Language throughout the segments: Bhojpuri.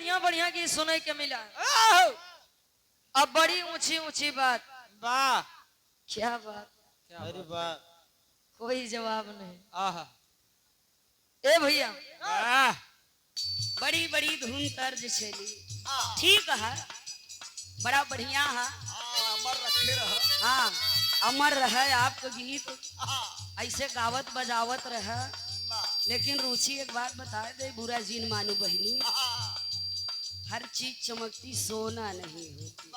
बढ़िया बढ़िया गीत सुने के मिला। अब बड़ी ऊंची ऊंची बात। वाह क्या बात, अरे वाह कोई जवाब नहीं। आहा ए भैया वाह बड़ी बड़ी धुन तर्ज छेली, ठीक है, बड़ा बढ़िया है। अमर रखे रह। हाँ, अमर रहे आपका गीत, ऐसे गावत बजावत रहे। लेकिन रुचि एक बात बता दे, बुरा जीन मानू बहनी, हर चीज चमकती सोना नहीं होती।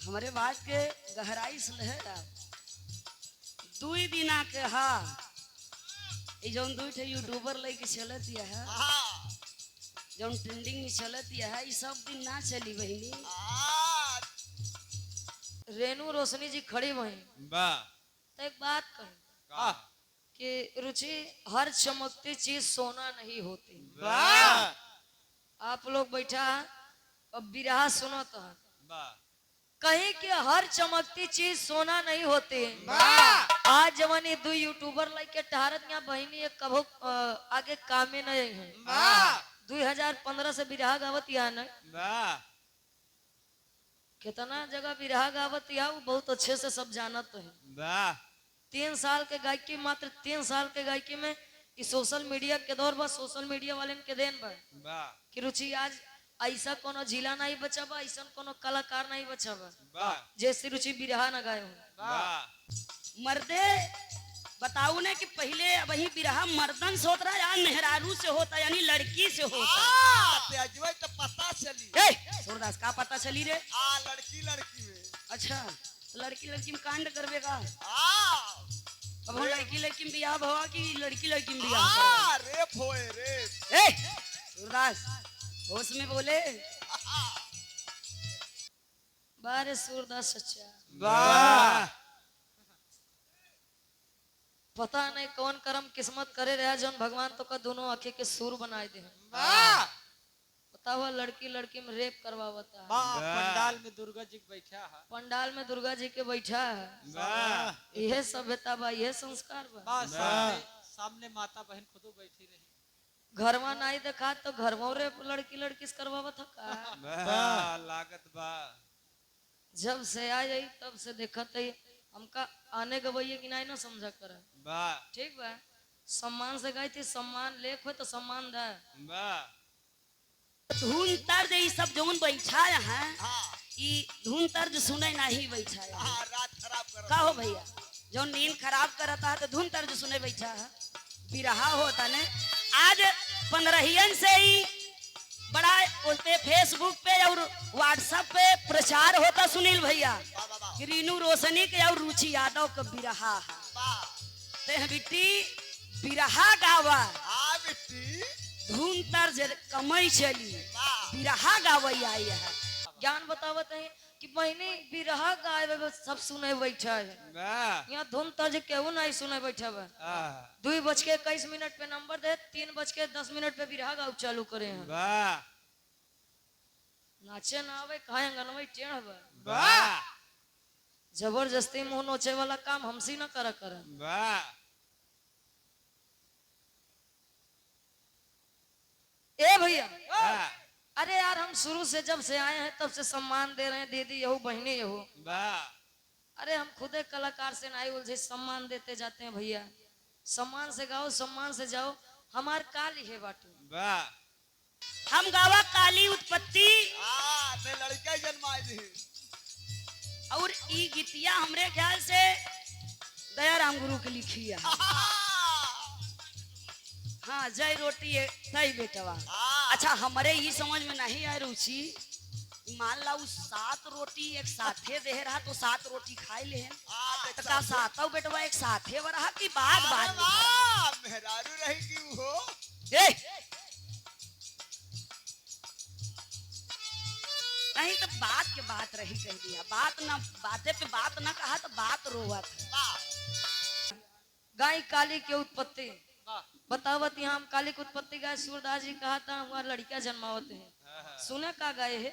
हमारे बात के गहराई से लहरा दुई दिना के हा जौन दुई ठे यूट्यूबर लेके चलत है, जौन ट्रेंडिंग में चलत है, ये सब दिन ना चली बहनी। रेनू रोशनी जी खड़ी वहीं वाह तो एक बात कही कि रुचि हर चमकती चीज सोना नहीं होती। वाह आप लोग बैठा अब बिरहा सुनो तो वाह कहीं कि हर चमकती चीज सोना नहीं होती। वाह आज जवानी दो यूट्यूबर लाइक टहरत यहाँ बहनी एक कभो आगे कामे नहीं है। वाह 2015 से बिरहा गावत यहाँ न वाह कितना जगह बिरहा गावत यहाँ वो बहुत अच्छे से सब जानत है। वाह 3 साल के गायकी, मात्र 3 साल के गायकी में इस सोशल मीडिया के दौर बस सोशल मीडिया वाले के देन बा वाह कि रुचि आज ऐसा कोनो जिला नहीं बचा बा, ऐसा कोनो कलाकार नहीं बचा बा वाह जैसे रुचि बिरहा न गाए हो। वाह मर्दे बताऊ ने कि पहले वही बिरहा मर्दन से होता है या मेहरारू से होता, यानी लड़की से होता। तो पता चली सूरदास का पता चली रे? लड़की लड़की में। अच्छा, लड़की लड़की में कांड करबे का? अब हम लड़की लड़की में बियाह भवा कि लड़की लड़की में बियाह? रेप होए रेप। सूरदास होश में बोले। बारे सूरदास सच्चा वाह पता नहीं कौन कर्म किस्मत करे रहा जौन भगवान तो का दोनों आंखें के सुर बनाए दे। वाह पता हुआ लड़की लड़की में रेप करवावता है। पंडाल में दुर्गा जी बैठा है। पंडाल में दुर्गा जी के बैठा है। वाह यह सभ्यता बा, यह संस्कार बा। सामने माता बहन खुद बैठी रही। घरवा नहीं देखा तो घरवा रे लड़की लड़की से करवावत का लागत बा। जब से आ जाई तब से देखत है हमका आने गवैये कि नहीं ना समझा कर। वाह ठीक बा, सम्मान से गई थी, सम्मान लेख हो तो सम्मान दा। वाह धुन तर्ज ये सब जौन बैठा है, ये धुन तर्ज सुने नहीं बैठा है। रात खराब कर का हो भैया, जो नींद खराब करता है तो धुन तर्ज सुने बैठा है, बिरहा होता ने। आज 15 से ही बड़ा उसपे फेसबुक पे और व्हाट्सएप पे प्रचार होता सुनील भैया कि रीनू रोशनी के और रुचि यादव का बिरहा है। ते बिट्टी बिरहा गावा धुन तर्ज कमई चली, बिरहा गावई आई है। ज्ञान बतावत है कि महीने बिरहा गाय सब सुने बैठा है। यहाँ धुन तर्ज केहू नहीं सुने बैठा बा। 2:21 पे नंबर दे, 3:10 पे बिरहा गाव चालू करे हैं। नाचे ना आवे कहा अंगनवाई टेढ़ बा। जबरदस्ती मुंह नोचे वाला काम हमसे ना करा कर। ए भैया अरे यार हम शुरू से जब से आए हैं तब से सम्मान दे रहे हैं, दीदी यहू बहनी यहू। अरे हम खुदे कलाकार से नहीं उलझे, सम्मान देते जाते हैं भैया। सम्मान से गाओ, सम्मान से जाओ, हमार काली है बाटू। हम गावा काली उत्पत्ति लड़का जन्माए और ई गीतिया हमरे ख्याल से दयाराम गुरु के लिखी है। हाँ, जय रोटी है तई बेटवा। अच्छा, हमारे ये समझ में नहीं आए रुचि, मान ला 7 रोटी एक साथे दे रहा तो 7 रोटी खाए ले तो का 7 बेटवा एक साथे रहा कि बाद मेहरारू रहेगी वो। नहीं तो बात के बात रही कह दिया, बात ना बातें पे बात ना कहा तो बात रोवा था। गाय काली की उत्पत्ति बतावत यहाँ हम काली की उत्पत्ति गाय सूरदास जी कहा था हमारा लड़कियां जन्मावत है। सुने का गाय है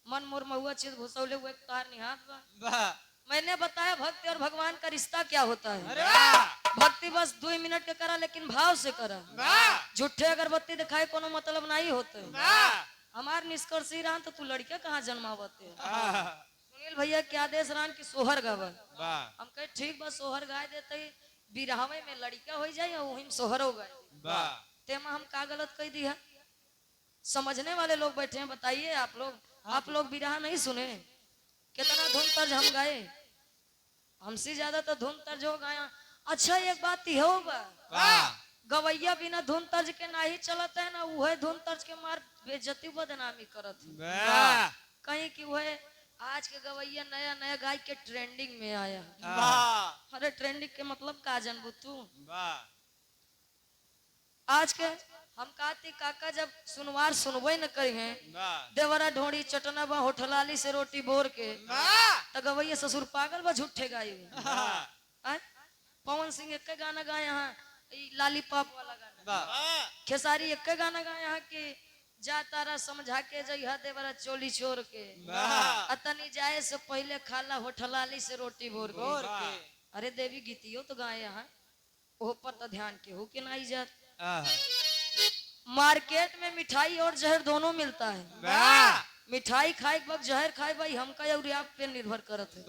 मन मोर महुआ चीज घुसौले हुए तार निहात बा। मैंने बताया भक्त और भगवान का रिश्ता क्या होता है। भक्ति बस 2 मिनट के करा लेकिन भाव से करा। झूठे अगरबत्ती दिखाए कोनो मतलब नहीं होते। हमार निष्कर्ष ही रहा तो तू लड़के कहाँ जन्मावते। सुनील भैया क्या आदेश रहा कि सोहर गावल। हम कहे ठीक बा सोहर गाय देते बिरहावे में लड़का हो जाए और वही सोहरो गाय। तेमा हम का गलत कह दी है? समझने वाले लोग बैठे हैं, बताइए आप लोग बिरहा नहीं सुने? कितना धुन तर्ज हम गाए, हमसे ज्यादा तो धुन तर्ज हो गाया। अच्छा एक बात ही हो गवैया बिना धुन तर्ज के ना ही चलत है ना, वह धुन तर्ज के मार बेइज्जती बदनामी करत है। कहीं कि वह आज के गवैया नया नया गाय के ट्रेंडिंग में आया। अरे ट्रेंडिंग के मतलब का जानबू तू? आज के हम कहती काका जब सुनवार सुनबे न करी हैं, देवरा ढोड़ी चटना बा होठलाली से रोटी बोर के तो गवैया ससुर पागल बा झूठे गाई। पवन सिंह एक गाना गाए यहाँ लालीपॉप वाला गाना, खेसारी एक गाना गाए यहाँ की जा तारा समझा के जइहा देवरा चोली छोड़ के, अतनी जाए से पहले खाला होठलाली से रोटी बोर के। अरे देवी गीतियों तो गाए यहाँ, वो पर तो ध्यान के हो के नहीं जात। मार्केट में मिठाई और जहर दोनों मिलता है। मिठाई खाए के वक्त जहर खाए भाई हमका और आप पे निर्भर करत है।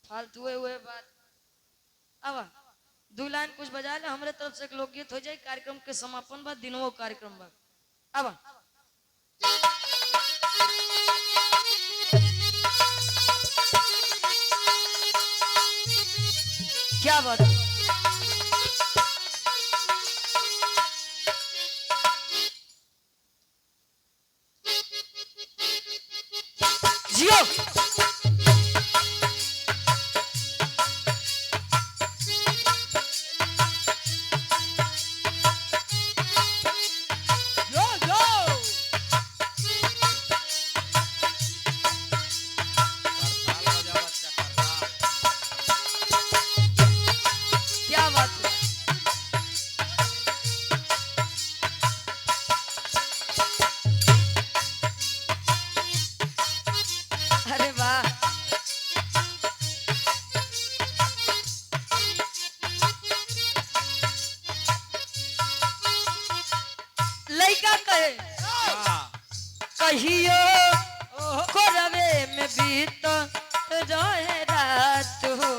फालतू हुए बात। अब 2 लाइन कुछ बजा ले, हमारे तरफ से एक लोकगीत हो जाए, कार्यक्रम के समापन बाद दिनों कार्यक्रम बाद। अब क्या बात है? जियो क्या बात है? अरे वाह, लइका कहे कहियो कोरवे में बीत रहे रात हो,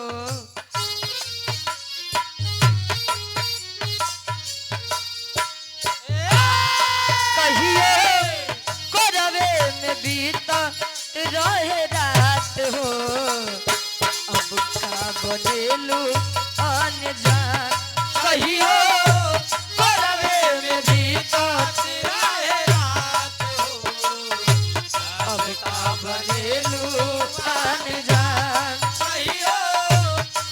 कहियो कोरवे में बीत रहे रात हो। अब का बनेलू अनजान, कहियो कोरवे में बीत रहे रात हो। अब का बनेलू अनजान, कहियो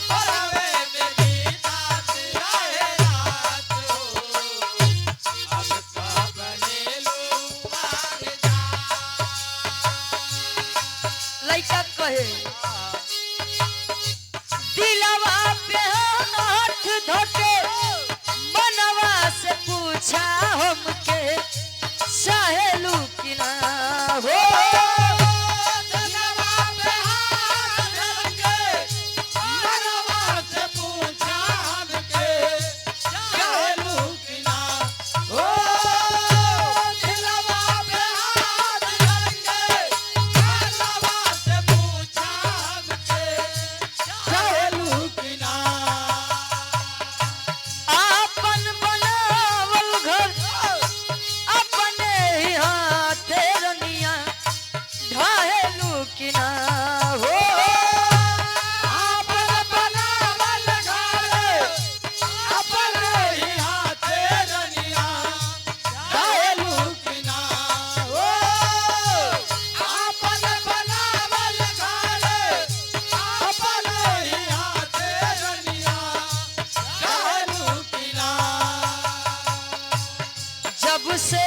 कोरवे में बीत रहे रात हो। अब का बनेलू अनजान। लइका कहे दिलवा पे हाथ धोके मनवा से पूछा हमके चाहेलू कि ना हो। दिलवा पे हाथ धोके मनवा से पूछा हमके चाहेलू कि ना हो। दिलवा पे हाथ धोके मनवा से पूछा हमके चाहेलू कि ना। आपन बनावल घर अपने ही हाथे रनिया ढाहेलू कि ना हो। आपन बनावल घर अपने ही हाथे रनिया ढाहेलू कि ना हो। आपन बनावल घर अपने ही हाथे रनिया ढाहेलू कि ना। जब से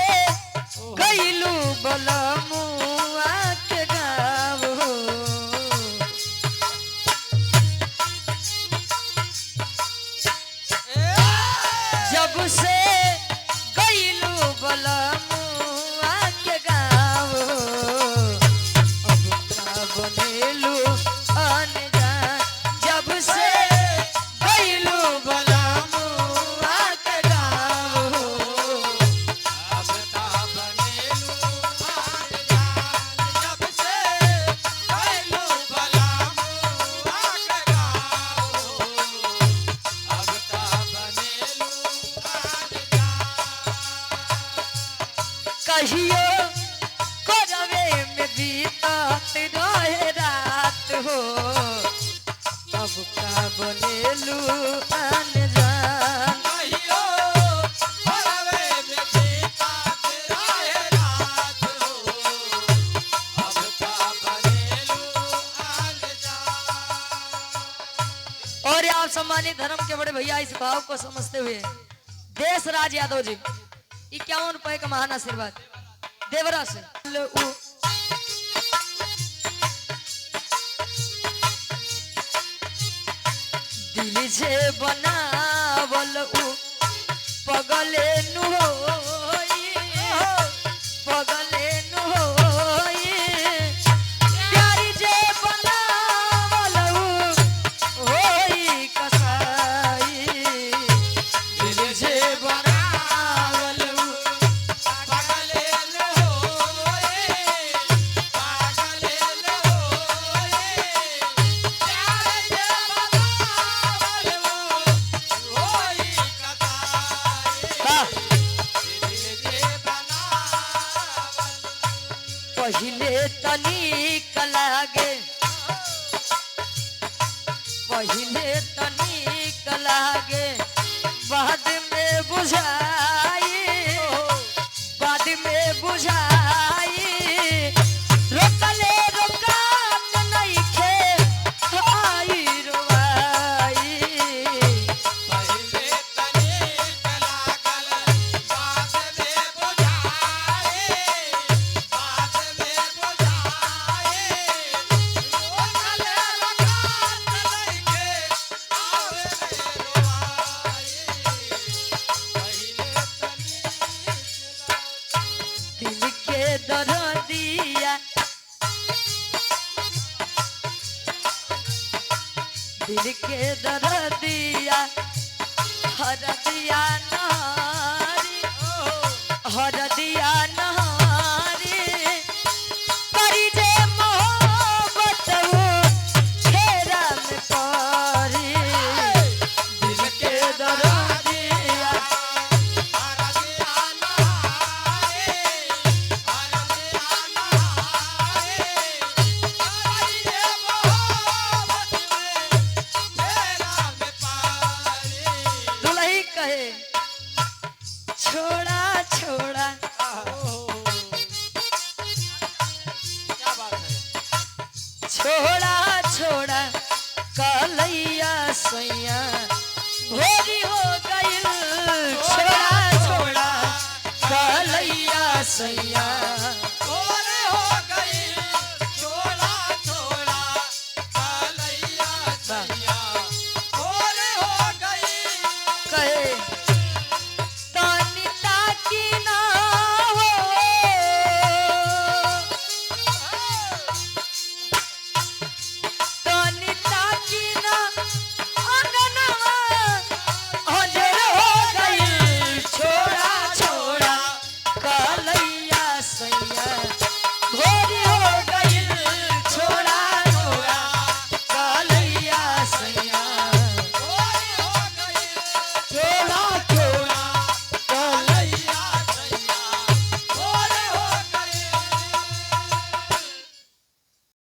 गईलू बलमुआ के गाँव हो, जब से गईलू बलमुआ के गाँव हो। अब का बनेलू अनजान, जब से गईलू कहियो करवे में बीतत रहे रात हो अब का बनेलू अनजान और आप सम्मानित धर्म के बड़े भैया इस भाव को समझते हुए देश राज यादव जी 51 रुपए का महान आशीर्वाद देवरा से दिल से बनावल पगले नु होई पगले नु होई प्यारी जे बनावल होई कसाई दिल से बनावल पगले लो होए पगले लो होए प्यार जे बनावल होई कताई वाह दिल जे बनावल पहिले तनिक लागे पहिले तनिक लागे बाद में बुझाई बाद में बुझाई रोकले रोकात नइखे आई रोवाई पहिले तनिक लागल बाद में बुझाए बाद में बुझाए रोकले रकात लइके आवे रोवाए पहिले तनिक दिल के दर्दिया दिल के दर्दिया हरदिया नहारी हरदिया नहारी करी जे मोहब्बत फेरा में परी दिल के दर्दिया दुल्ही कहे छोड़ा छोड़ा छोड़ा छोड़ा कलैया सैया